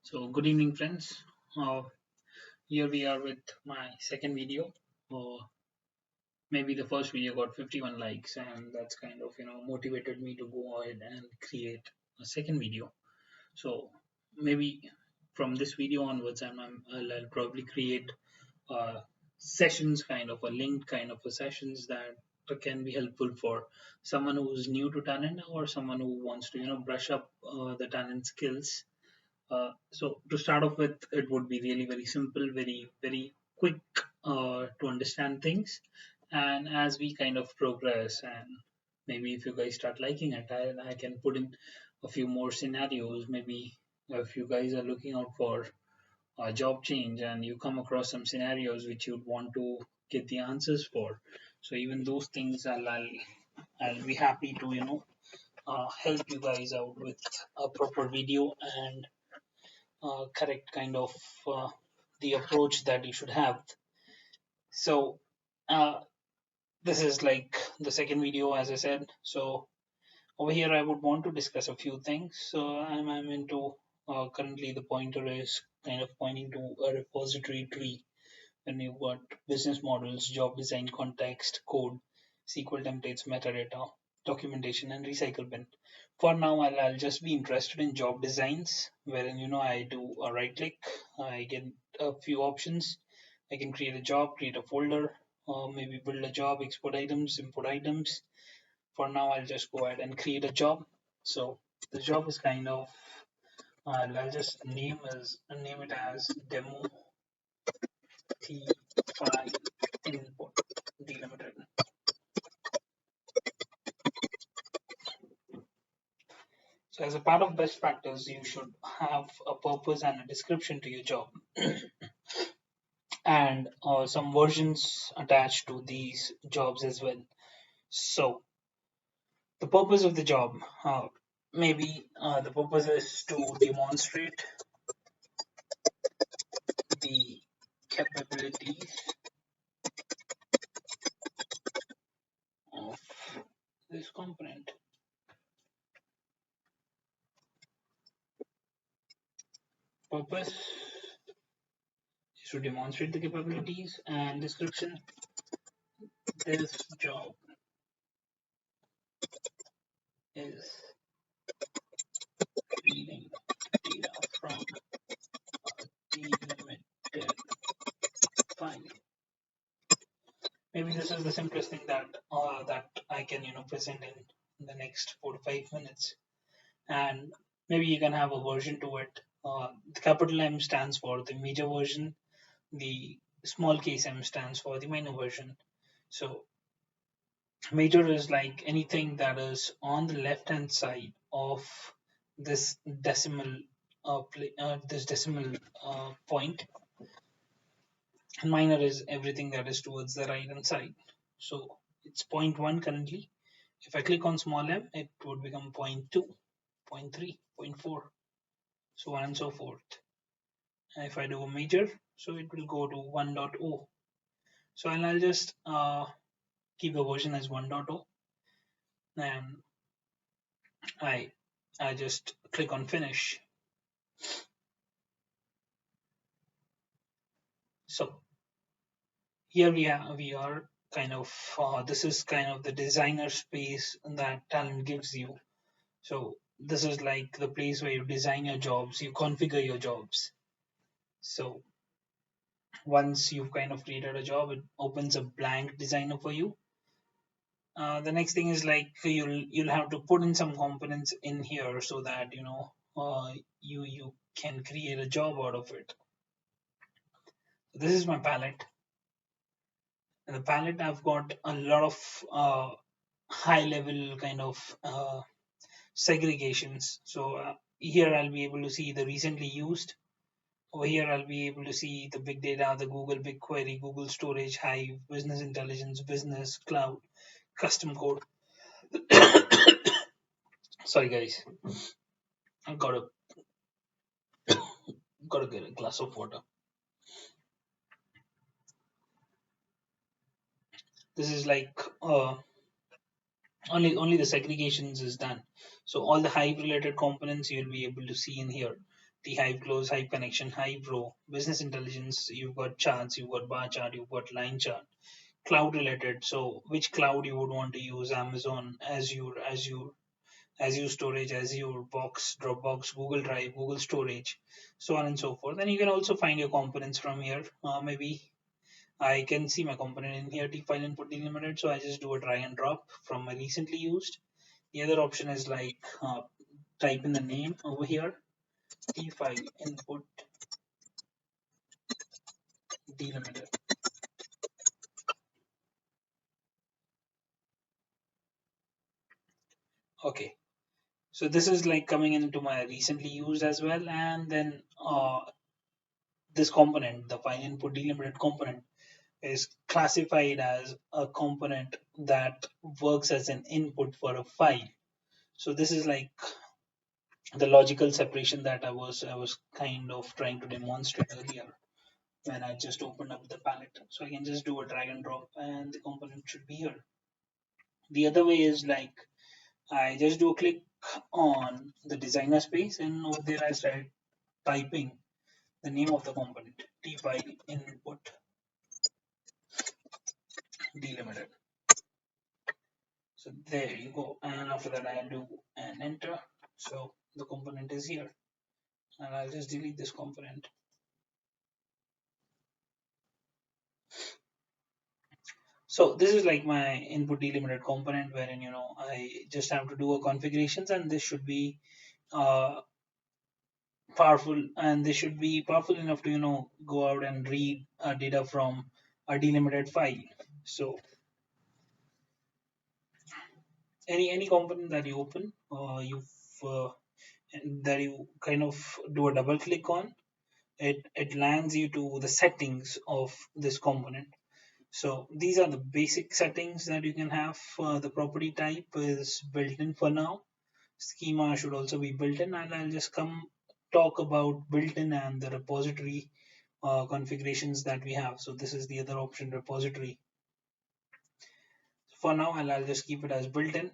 So good evening, friends. Here we are with my second video. Uh, Maybe the first video got 51 likes, and that's kind of motivated me to go ahead and create a second video. So maybe from this video onwards, I'll probably create sessions, kind of a linked kind of a sessions that can be helpful for someone who's new to Talend or someone who wants to brush up the Talend skills. So to start off with, it would be really very simple, very quick to understand things. And as we kind of progress, and maybe if you guys start liking it, I can put in a few more scenarios. Maybe if you guys are looking out for a job change and you come across some scenarios which you'd want to get the answers for, so even those things I'll be happy to help you guys out with a proper video and correct kind of uh, the approach that you should have. So uh, this is like the second video, as I said. So over here, I would want to discuss a few things. So I'm into currently the pointer is kind of pointing to a repository tree, and you've got business models, job design, context, code, SQL templates, metadata, documentation, and recycle bin. For now, I'll just be interested in job designs, wherein I do a right click, I get a few options. I can create a job, create a folder, or maybe build a job, export items, import items. For now, I'll just go ahead and create a job. So the job is kind of I'll just name it as demo tFileInputDelimited. So as a part of best practice, you should have a purpose and a description to your job, and some versions attached to these jobs as well. So the purpose of the job, maybe the purpose is to demonstrate the capabilities of this component. Purpose is to demonstrate the capabilities, and description, this job is reading data from a delimited file. Maybe this is the simplest thing that I can present in the next 4 to 5 minutes, and maybe you can have a version to it. The capital M stands for the major version, the small case m stands for the minor version. So major is like anything that is on the left hand side of this decimal point, and minor is everything that is towards the right hand side. So it's 0.1 currently. If I click on small m, it would become 0.2, 0.3, 0.4, so on and so forth. And if I do a major, so it will go to 1.0. So I'll just keep the version as 1.0, and I just click on finish. So here we are kind of this is kind of the designer space that Talend gives you. So this is like the place where you design your jobs, you configure your jobs. So once you've kind of created a job, it opens a blank designer for you. The next thing is like you'll have to put in some components in here so that you can create a job out of it. So this is my palette. In the palette, I've got a lot of high level kind of segregations. So here I'll be able to see the recently used. Over here I'll be able to see the big data, the Google BigQuery, Google Storage, Hive, Business Intelligence, Business, Cloud, Custom Code. Sorry guys, I've got to get a glass of water. This is like only the segregations is done. So all the Hive related components you'll be able to see in here. the hive close, hive connection, hive row, business intelligence, you've got charts, you've got bar chart, you've got line chart, cloud related. So which cloud you would want to use? Amazon, Azure Storage, Azure Box, Dropbox, Google Drive, Google Storage, so on and so forth. And you can also find your components from here. Maybe I can see my component in here, tFileInputDelimited. So I just do a drag and drop from my recently used. The other option is like type in the name over here, tFileInputDelimited. Okay. So this is like coming into my recently used as well. And then this component, the file input delimited component, is classified as a component that works as an input for a file. So this is like the logical separation that I was kind of trying to demonstrate earlier when I just opened up the palette. So I can just do a drag and drop and the component should be here. The other way is like I just do a click on the designer space and over there I start typing the name of the component, tFile input delimited. So there you go. And after that, I do an enter. So the component is here. And I'll just delete this component. So this is like my input delimited component wherein, I just have to do a configurations and this should be uh, powerful and this should be powerful enough to, go out and read data from a delimited file. So any component that you open, uh, that you kind of do a double click on, it lands you to the settings of this component. So these are the basic settings that you can have. The property type is built in for now. Schema should also be built in, and I'll just come talk about built-in and the repository configurations that we have. So this is the other option, repository. For now, I'll just keep it as built-in.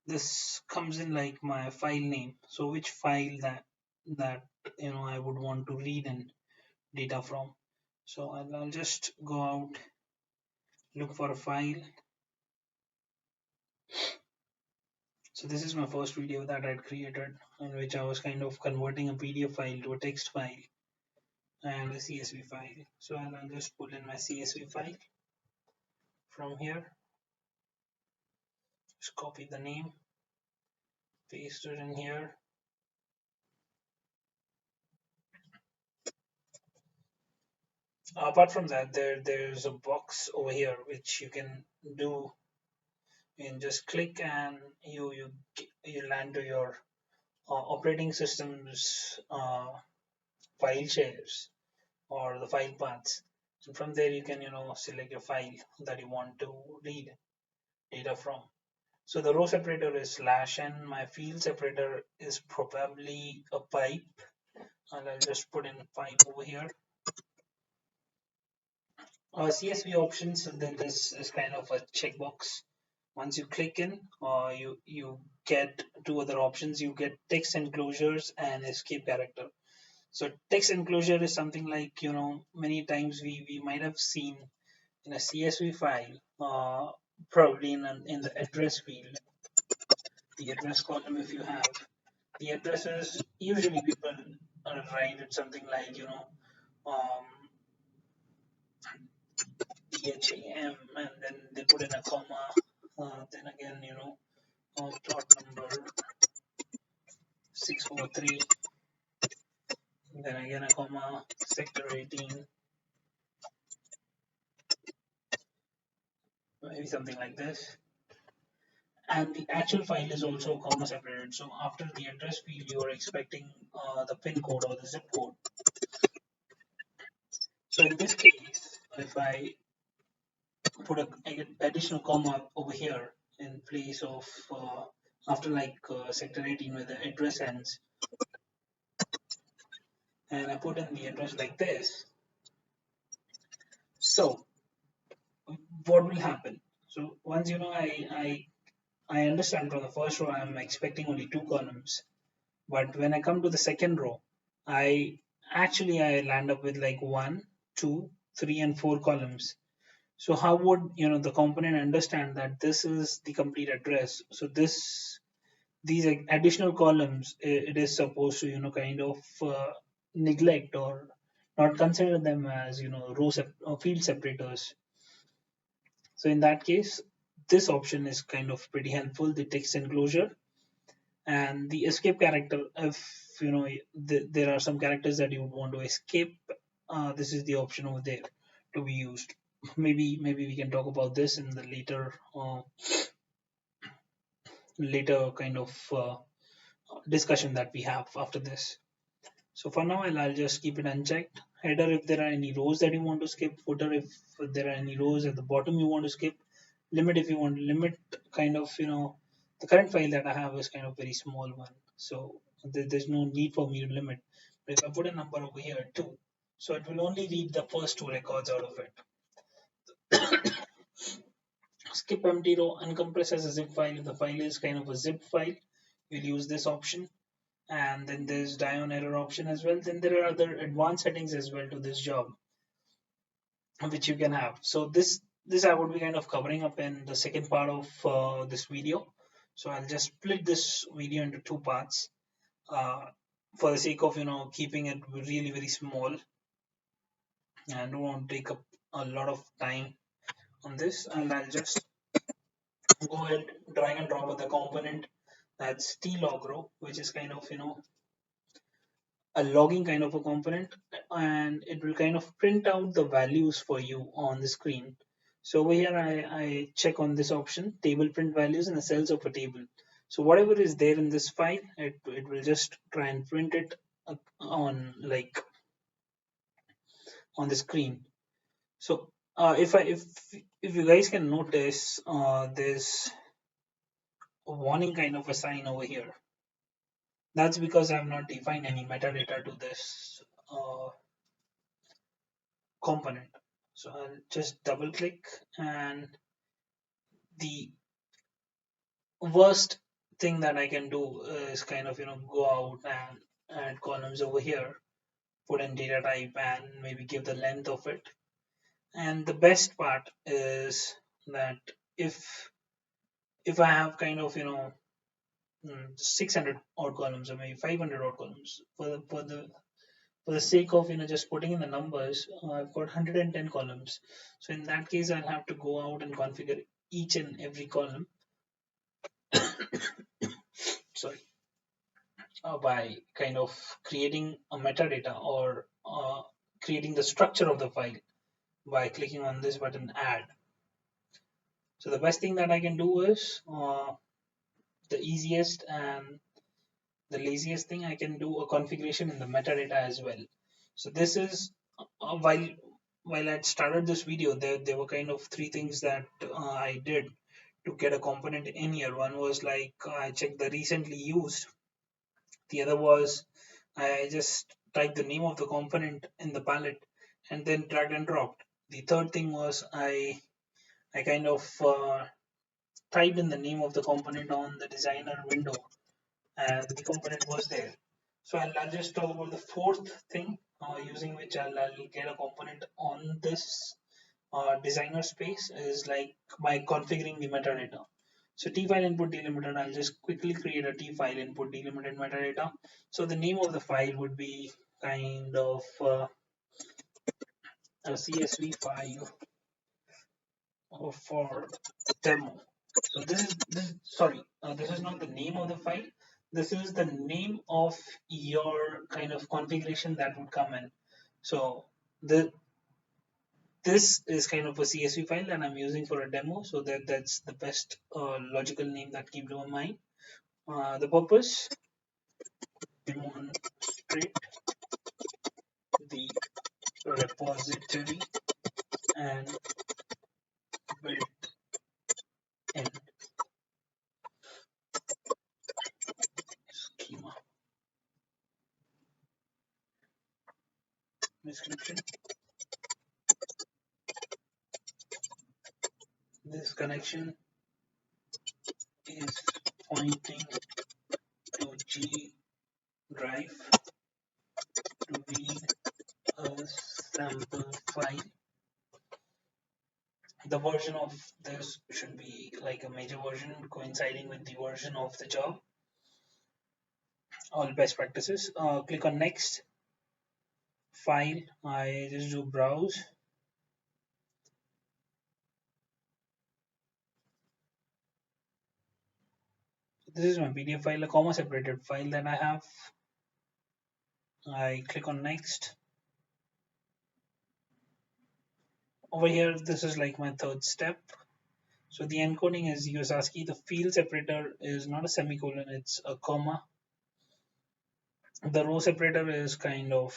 This comes in like my file name. So which file that I would want to read in data from. So I'll just go out, look for a file. So this is my first video that I'd created in which I was kind of converting a PDF file to a text file and a CSV file. So I'll just pull in my CSV file from here, just copy the name, paste it in here. Apart from that, there's a box over here which you can do. You can just click and you land to your operating system's file shares or the file paths. So from there you can select your file that you want to read data from. So the row separator is /n. My field separator is probably a pipe, and I'll just put in pipe over here. CSV options, then this is kind of a checkbox. Once you click in, you get two other options. You get text enclosures and escape character. So text enclosure is something like, many times we might have seen in a CSV file, probably in the address field, the address column. If you have the addresses, usually people write it something like, um, DHAM, and then they put in a comma. Then again, plot number 643. Then again a comma, sector 18. Maybe something like this. And the actual file is also comma separated. So after the address field, you are expecting the pin code or the zip code. So in this case, if I put an additional comma over here in place of after like sector 18 where the address ends, and I put in the address like this. So what will happen? So once I understand from the first row, I'm expecting only two columns. But when I come to the second row, I I land up with like 1, 2, 3, and 4 columns. So how would the component understand that this is the complete address? So these additional columns, it is supposed to kind of neglect or not consider them as or field separators. So in that case, this option is kind of pretty helpful, the text enclosure. And the escape character, if there are some characters that you would want to escape, this is the option over there to be used. Maybe we can talk about this in the later kind of discussion that we have after this. So for now, I'll just keep it unchecked. Header, if there are any rows that you want to skip. Footer, if there are any rows at the bottom you want to skip. Limit, if you want to limit, kind of, the current file that I have is kind of very small one. So there's no need for me to limit. But if I put a number over here too, so it will only read the first 2 records out of it. Skip empty row, uncompress as a zip file. If the file is kind of a zip file, you'll use this option. And then there's die on error option as well. Then there are other advanced settings as well to this job, which you can have. So this I would be kind of covering up in the second part of this video. So I'll just split this video into 2 parts uh, for the sake of keeping it really very small, and don't want to take up a lot of time on this. And I'll just go ahead, drag and drop of the component that's tlogRow, which is kind of a logging kind of a component, and it will kind of print out the values for you on the screen. So over here I check on this option, table print values in the cells of a table. So whatever is there in this file, it will just try and print it on on the screen. So if you guys can notice, there's a warning kind of a sign over here. That's because I have not defined any metadata to this component. So I'll just double click, and the worst thing that I can do is kind of go out and add columns over here, put in data type, and maybe give the length of it. And the best part is that if I have kind of 600 odd columns or maybe 500 odd columns, for the sake of just putting in the numbers, I've got 110 columns. So in that case, I'll have to go out and configure each and every column, sorry, by kind of creating a metadata or creating the structure of the file by clicking on this button, add. So the best thing that I can do is the easiest and the laziest thing, I can do a configuration in the metadata as well. So this is while I started this video, there were kind of 3 things that I did to get a component in here. One was like I checked the recently used. The other was I just typed the name of the component in the palette and then dragged and dropped. The third thing was I kind of typed in the name of the component on the designer window, and the component was there. So I'll just talk about the fourth thing using which I'll get a component on this designer space is like by configuring the metadata. So tFileInputDelimited, I'll just quickly create a tFileInputDelimited metadata. So the name of the file would be kind of a CSV file for demo. So this is not the name of the file. This is the name of your kind of configuration that would come in. So this is kind of a CSV file that I'm using for a demo. So that's the best logical name that came to my mind. The purpose, demonstrate the repository and built in schema. Description. This connection is pointing to drive to read a sample file. The version of this should be like a major version coinciding with the version of the job. All best practices. Click on next. File. I just do browse. This is my PDF file, a comma separated file that I have. I click on next. Over here, this is like my third step. So the encoding is US ASCII. The field separator is not a semicolon, it's a comma. The row separator is kind of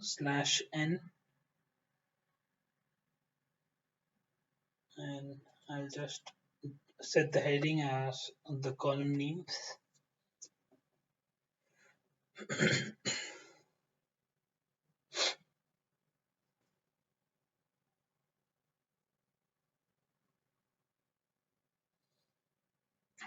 /n, and I'll just set the heading as the column names.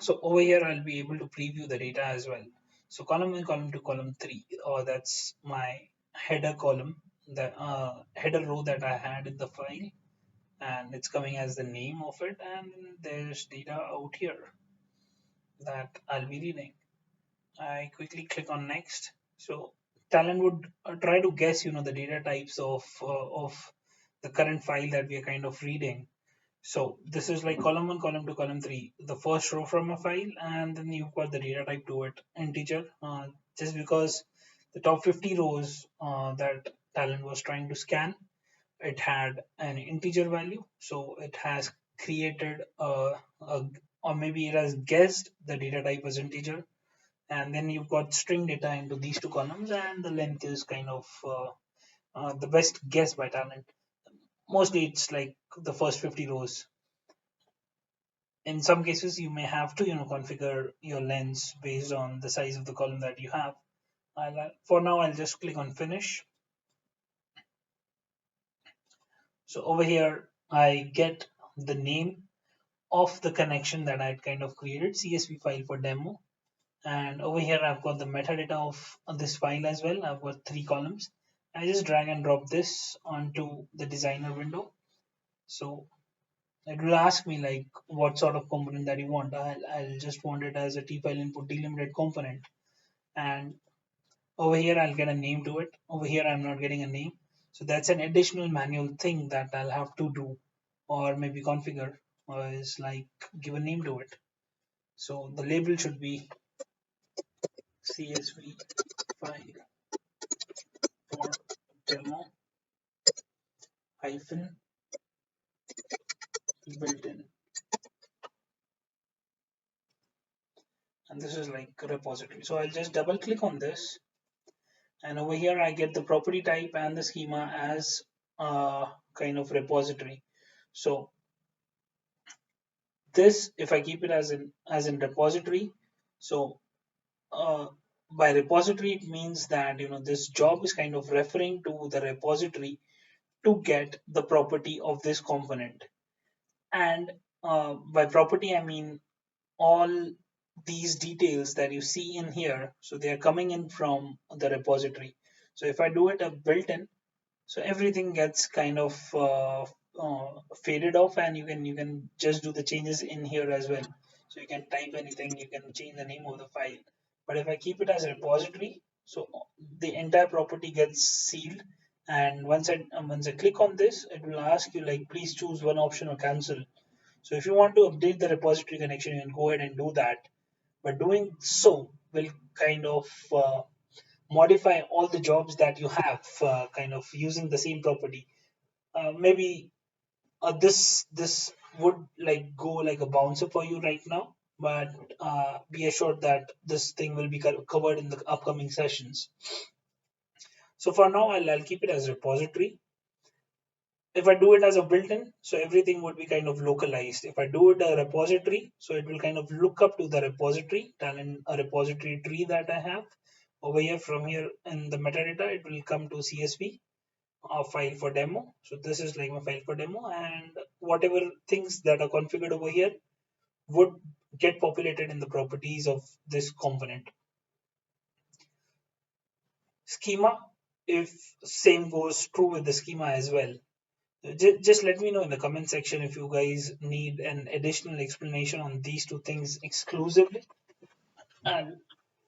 So over here, I'll be able to preview the data as well. So column 1, column 2, column 3, that's my header column, the header row that I had in the file, and it's coming as the name of it, and there's data out here that I'll be reading. I quickly click on next. So Talend would try to guess, the data types of the current file that we are kind of reading. So this is like column 1, column 2, column 3, the first row from a file, and then you've got the data type to it, integer, just because the top 50 rows that Talend was trying to scan, it had an integer value. So it has created or maybe it has guessed the data type as integer. And then you've got string data into these two columns, and the length is kind of the best guess by Talend. Mostly it's like the first 50 rows. In some cases, you may have to configure your lens based on the size of the column that you have. For now, I'll just click on finish. So over here, I get the name of the connection that I'd kind of created, CSV file for demo. And over here, I've got the metadata of this file as well. I've got 3 columns. I just drag and drop this onto the designer window. So it will ask me like what sort of component that you want. I'll just want it as a tFileInputDelimited component. And over here, I'll get a name to it. Over here, I'm not getting a name. So that's an additional manual thing that I'll have to do or maybe configure, or is like give a name to it. So the label should be CSV file for demo hyphen built-in. And this is like a repository. So I'll just double click on this, and over here I get the property type and the schema as a kind of repository. So this, if I keep it as in repository, so by repository it means that this job is kind of referring to the repository to get the property of this component. And by property I mean all these details that you see in here, so they are coming in from the repository. So if I do it a built-in, so everything gets kind of faded off, and you can just do the changes in here as well. So you can type anything, you can change the name of the file. But if I keep it as a repository, so the entire property gets sealed. And once I click on this, it will ask you like please choose one option or cancel. So if you want to update the repository connection, you can go ahead and do that. But doing so will kind of modify all the jobs that you have, kind of using the same property. Maybe this would like go like a bouncer for you right now, but be assured that this thing will be covered in the upcoming sessions. So for now, I'll keep it as a repository. If I do it as a built-in, so everything would be kind of localized. If I do it a repository, so it will kind of look up to the repository, Talend a repository tree that I have. Over here, from here in the metadata, it will come to CSV, a file for demo. So this is like my file for demo, and whatever things that are configured over here would get populated in the properties of this component. schema, if same goes true with the schema as well. Just let me know in the comment section if you guys need an additional explanation on these two things exclusively. I'll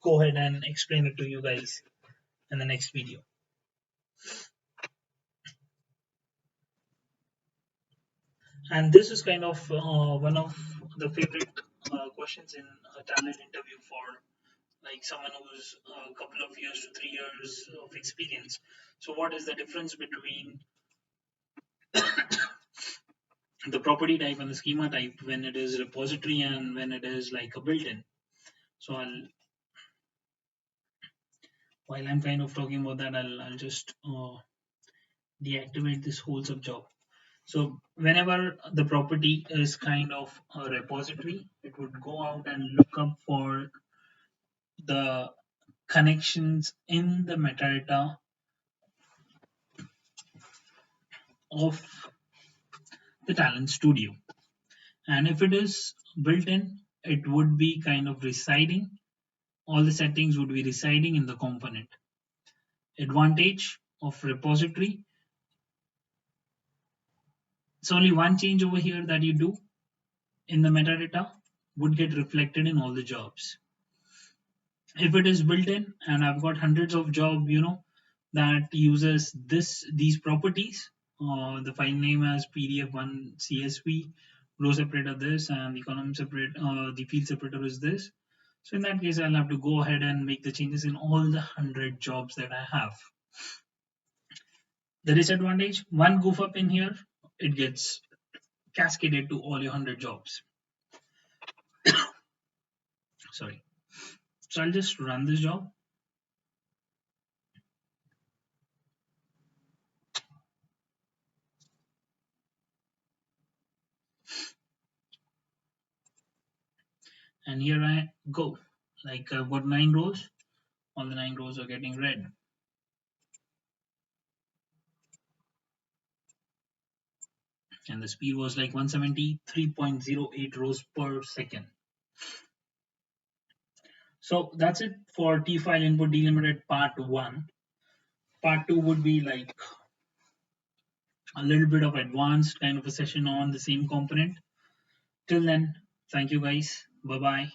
go ahead and explain it to you guys in the next video. And this is kind of one of the favorite questions in a talent interview for like someone who's a couple of years to 3 years of experience. So, what is the difference between the property type and the schema type when it is repository and when it is like a built-in? So, while I'm kind of talking about that, I'll just deactivate this whole subjob. So whenever the property is kind of a repository, it would go out and look up for the connections in the metadata of the Talent Studio. And if it is built in, it would be kind of residing. All the settings would be residing in the component. Advantage of repository. It's only one change over here that you do in the metadata would get reflected in all the jobs. If it is built in and I've got hundreds of job, that uses these properties, the file name as PDF1 CSV, row separator this, and the column separate, the field separator is this. So in that case, I'll have to go ahead and make the changes in all the 100 jobs that I have. The disadvantage, one goof up in here, it gets cascaded to all your 100 jobs. Sorry. So I'll just run this job. And here I go. Like I've got 9 rows. All the 9 rows are getting red. And the speed was like 173.08 rows per second. So that's it for tFile input delimited part 1. Part 2 would be like a little bit of advanced kind of a session on the same component. Till then, thank you guys. Bye bye.